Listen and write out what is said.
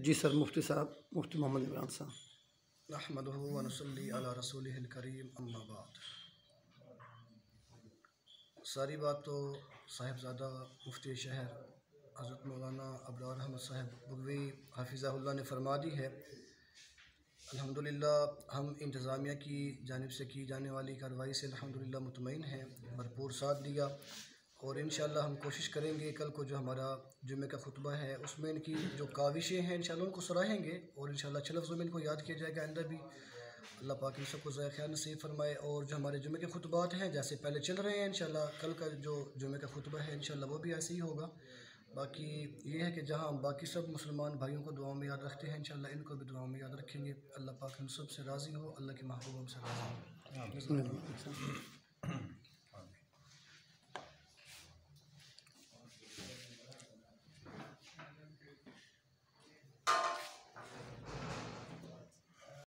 जी sir, मुफ्ती साहब, मुफ्ती मोहम्मद इमरान साहब। नहमदुहु व नुसल्ली अला रसूलिहिल करीम, अम्मा बाद। सारी बात तो साहिबज़ादा मुफ्ती शहर हज़रत मौलाना अबरार अहमद साहब बुगवी हाफिज़हुल्लाह ने फरमा दी है। अल्हम्दुलिल्लाह हम इंतज़ामिया की जानिब से की जाने वाली कार्रवाई से अल्हम्दुलिल्लाह मुतमईन हैं, भरपूर साथ दिया और इंशाअल्लाह हम कोशिश करेंगे कल को जो हमारा जुम्मे का खुतबा है उसमें इनकी जो काविशें हैं इंशाअल्लाह उनको सराहेंगे और इंशाअल्लाह अच्छे लफ्ज़ों में इनको याद किया जाएगा। आइंदा भी अल्लाह पाक इन सबको ज़ाया ख़ैर नसीब फरमाए। और जो हमारे जुम्मे के खुतबात हैं जैसे पहले चल रहे हैं, इंशाअल्लाह कल का जो जुम्मे का खुतबा है इंशाअल्लाह वो भी ऐसे ही होगा। बाकी ये है कि जहाँ हम बाकी सब मुसलमान भाइयों को दुआओं में याद रखते हैं, इंशाअल्लाह इनको भी दुआओं में याद रखेंगे। अल्लाह पाक हम सब से राज़ी हो, अल्लाह के महबूब हमसे राज़ी हो।